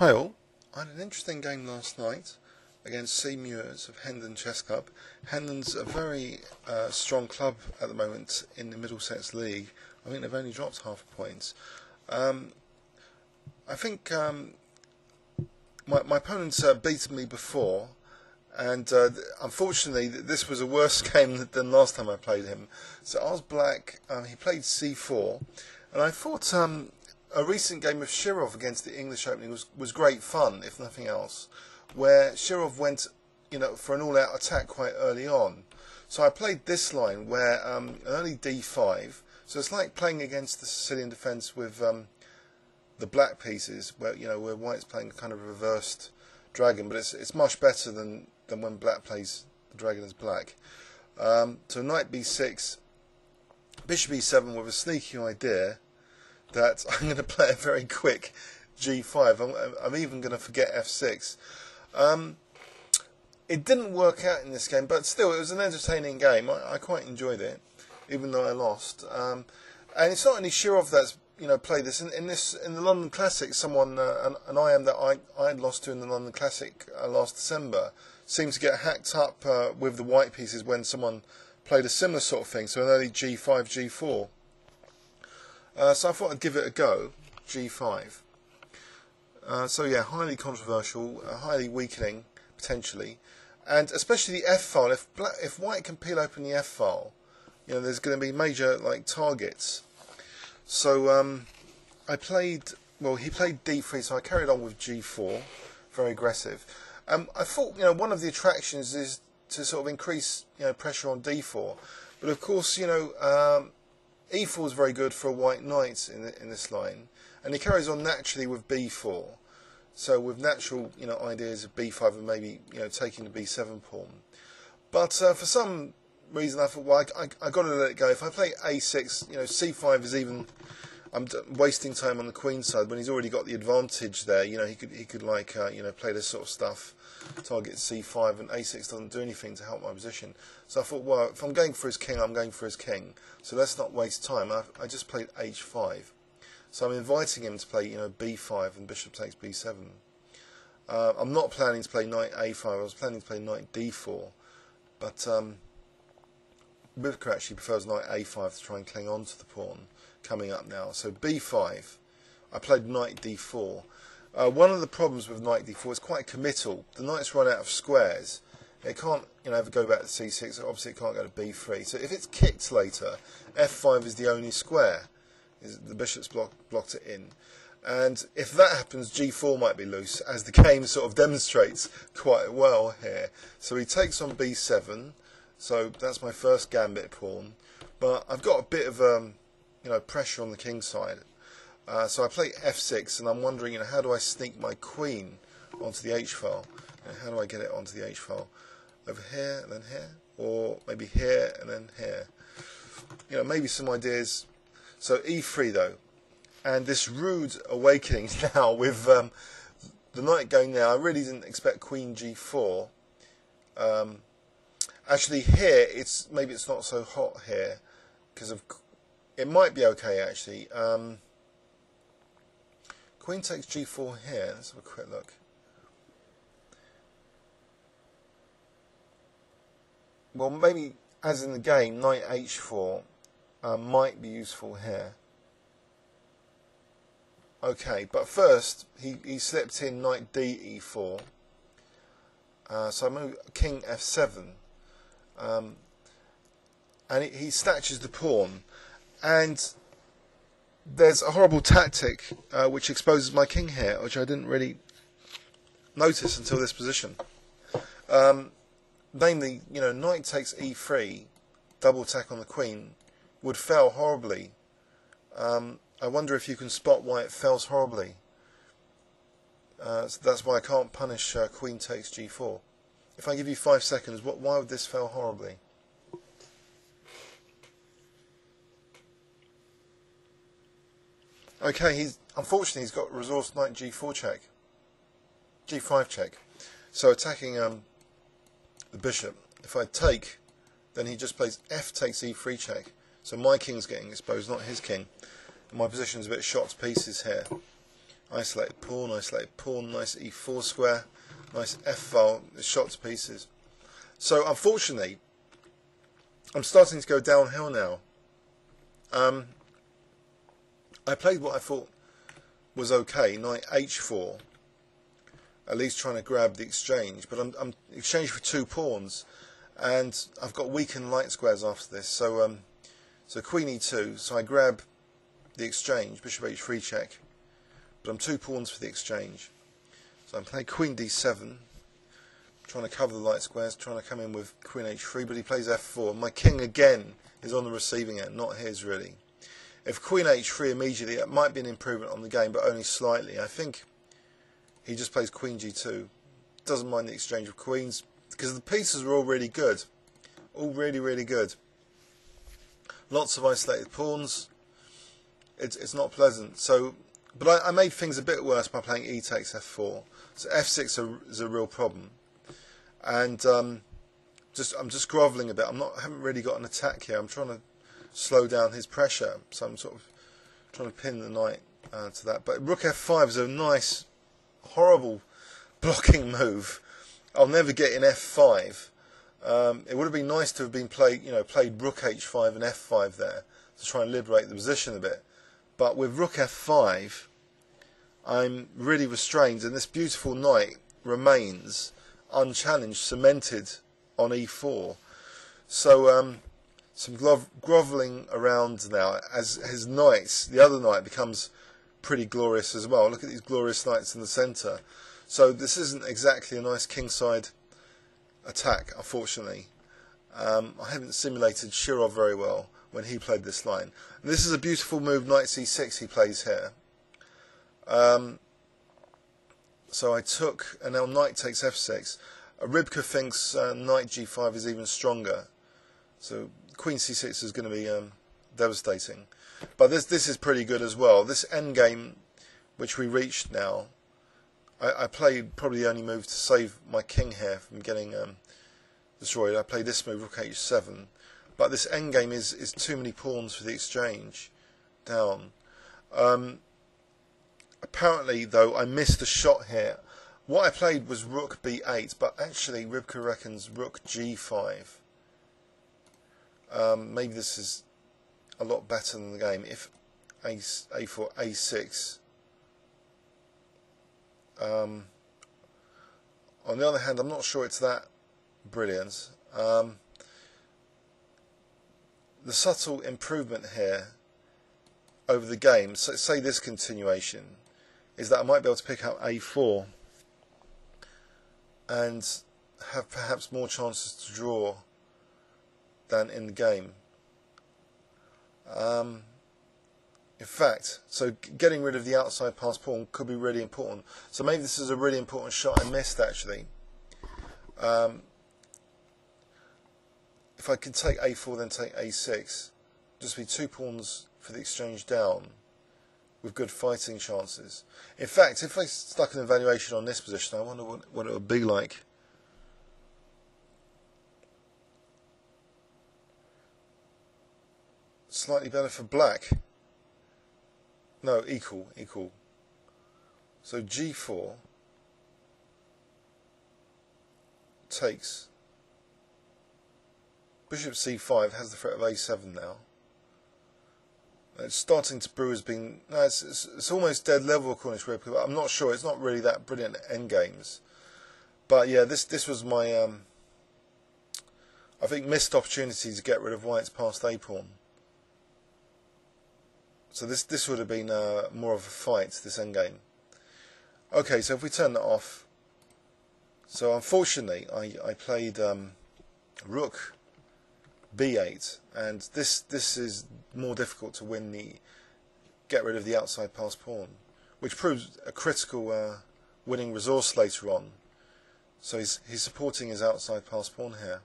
Hi all, I had an interesting game last night against Seymours of Hendon Chess Club. Hendon's a very strong club at the moment in the Middlesex League. I think they've only dropped half a point. I think my opponent's beaten me before, and unfortunately this was a worse game than last time I played him. So I was black, he played c4, and I thought a recent game of Shirov against the English Opening was great fun, if nothing else, where Shirov went, for an all-out attack quite early on. So I played this line where early d5. So it's like playing against the Sicilian defence with the black pieces, where where white's playing a kind of reversed dragon, but it's much better than when black plays the dragon as black. So knight b6, bishop e7 with a sneaky idea that I'm going to play a very quick g5. I'm even going to forget f6. It didn't work out in this game, but still, it was an entertaining game. I quite enjoyed it, even though I lost. And it's not only Shirov that's played this. In the London Classic, someone an IM that I had lost to in the London Classic last December seemed to get hacked up with the white pieces when someone played a similar sort of thing. So an early g5, g4. So I thought I'd give it a go, g5. So yeah, highly controversial, highly weakening, potentially. And especially the f-file, if white can peel open the f-file, there's going to be major targets. So he played d3, so I carried on with g4, very aggressive. I thought, one of the attractions is to sort of increase, pressure on d4. But of course, e4 is very good for a white knight in this line, and he carries on naturally with b4. So with natural, ideas of b5 and maybe, taking the b7 pawn. But for some reason, I thought, well, I got to let it go. If I play a6, c5 is even. I'm wasting time on the queen side when he's already got the advantage there. He could play this sort of stuff, target c5, and a6 doesn't do anything to help my position. So I thought, well, if I'm going for his king, I'm going for his king. So let's not waste time. I just played h5. So I'm inviting him to play, b5 and bishop takes b7. I'm not planning to play knight a5. I was planning to play knight d4, but Rivka actually prefers knight a5 to try and cling on to the pawn coming up now. So b5. I played knight d4. One of the problems with knight d4 is quite committal. The knight's run out of squares. It can't, ever go back to c6. Obviously, it can't go to b3. So if it's kicked later, f5 is the only square. The bishop's blocked it in. And if that happens, g4 might be loose, as the game sort of demonstrates quite well here. So he takes on b7. So that's my first gambit pawn. But I've got a bit of pressure on the king side. So I play f6, and I'm wondering, how do I sneak my queen onto the h-file? How do I get it onto the h-file? Over here and then here, or maybe here and then here. Maybe some ideas. So e3 though, and this rude awakening now with the knight going there. I really didn't expect queen g4. Actually, here maybe it's not so hot here because of. It might be okay actually. Queen takes g4 here. Let's have a quick look. Well, maybe as in the game, knight h4 might be useful here. Okay, but first he slipped in knight d e4. So I move king f7, and he snatches the pawn. And there's a horrible tactic which exposes my king here, which I didn't really notice until this position. Namely, knight takes e3, double attack on the queen, would fail horribly. I wonder if you can spot why it fails horribly. So that's why I can't punish queen takes g4. If I give you 5 seconds, why would this fail horribly? Okay, unfortunately he's got resource knight g4 check, g5 check. So attacking the bishop. If I take, then he just plays f takes e3 check. So my king's getting exposed, not his king. And my position's a bit shot to pieces here. isolated pawn, nice e4 square, nice f file, shot to pieces. So unfortunately, I'm starting to go downhill now. I played what I thought was okay, knight h4, at least trying to grab the exchange, but I'm exchanged for 2 pawns, and I've got weakened light squares after this, so so queen e2, so I grab the exchange, bishop h3 check, but I'm 2 pawns for the exchange. So I'm playing queen d7, trying to cover the light squares, trying to come in with queen h3, but he plays f4. My king again is on the receiving end, not his really. If queen h3 immediately, it might be an improvement on the game, but only slightly. I think he just plays queen g2. Doesn't mind the exchange of queens, because the pieces are all really good. All really good. Lots of isolated pawns. It's not pleasant. So, but I made things a bit worse by playing e takes f4. So f6 is a real problem. And I'm just grovelling a bit. I haven't really got an attack here. I'm trying to slow down his pressure. So I'm sort of trying to pin the knight to that. But rook f5 is a nice, horrible blocking move. I'll never get in f5. It would have been nice to have been played rook h5 and f5 there to try and liberate the position a bit. But with rook f5, I'm really restrained, and this beautiful knight remains unchallenged, cemented on e4. So some grovelling around now as his knights, the other knight becomes pretty glorious as well. Look at these glorious knights in the centre. So this isn't exactly a nice kingside attack, unfortunately. I haven't simulated Shirov very well when he played this line. And this is a beautiful move, knight c6 he plays here. So I took, and now knight takes f6. Rybka thinks knight g5 is even stronger. So queen c6 is going to be devastating. But this is pretty good as well. This endgame, which we reached now, I played probably the only move to save my king here from getting destroyed. I played this move, rook h7. But this endgame is too many pawns for the exchange down. Apparently, though, I missed a shot here. What I played was rook b8, but actually Rybka reckons rook g5. Maybe this is a lot better than the game. If a4, a6. On the other hand, I'm not sure it's that brilliant. The subtle improvement here over the game, so say this continuation, is that I might be able to pick up a4 and have perhaps more chances to draw than in the game. In fact, so getting rid of the outside pass pawn could be really important. So maybe this is a really important shot I missed actually. If I could take a4 then take a6, just be 2 pawns for the exchange down with good fighting chances. In fact, if I stuck an evaluation on this position, I wonder what it would be like. Slightly better for black. No, equal. So g4 takes. Bishop c5 has the threat of a7 now. It's starting to brew as being. No, it's almost dead level according to Rybka, but I'm not sure. It's not really that brilliant endgames. But yeah, this was my I think missed opportunity to get rid of white's passed a pawn. So this would have been more of a fight, this endgame. Okay, so if we turn that off. So unfortunately, I played rook b8, and this is more difficult to win the get rid of the outside pass pawn, which proves a critical winning resource later on. So he's supporting his outside pass pawn here.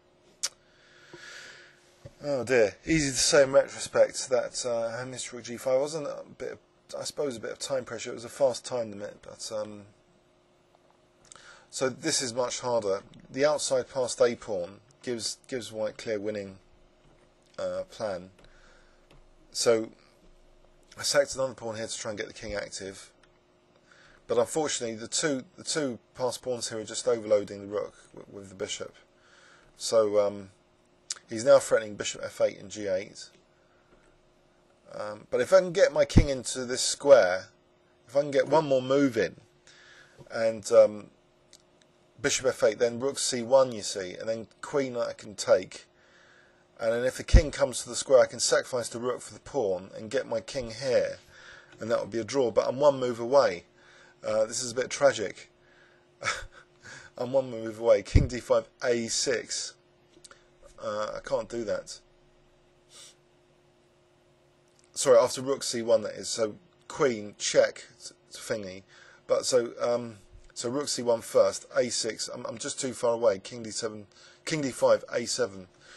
Oh dear, easy to say in retrospect that I missed rook g5. Wasn't a bit of, I suppose, a bit of time pressure. It was a fast time limit, but so this is much harder. The outside passed a pawn gives white clear winning plan. So I sacked another pawn here to try and get the king active. But unfortunately, the two passed pawns here are just overloading the rook with the bishop. So he's now threatening bishop f8 and g8. But if I can get my king into this square, if I can get one more move in, and bishop f8, then rook c1, you see, and then queen I can take. And then if the king comes to the square, I can sacrifice the rook for the pawn and get my king here, and that would be a draw. But I'm one move away. This is a bit tragic. I'm one move away. King d5, a6. I can't do that. Sorry, after rook c1 that is. So queen check to thingy. But so rook c1 first, a6. I'm just too far away. King d7, king d5, a7.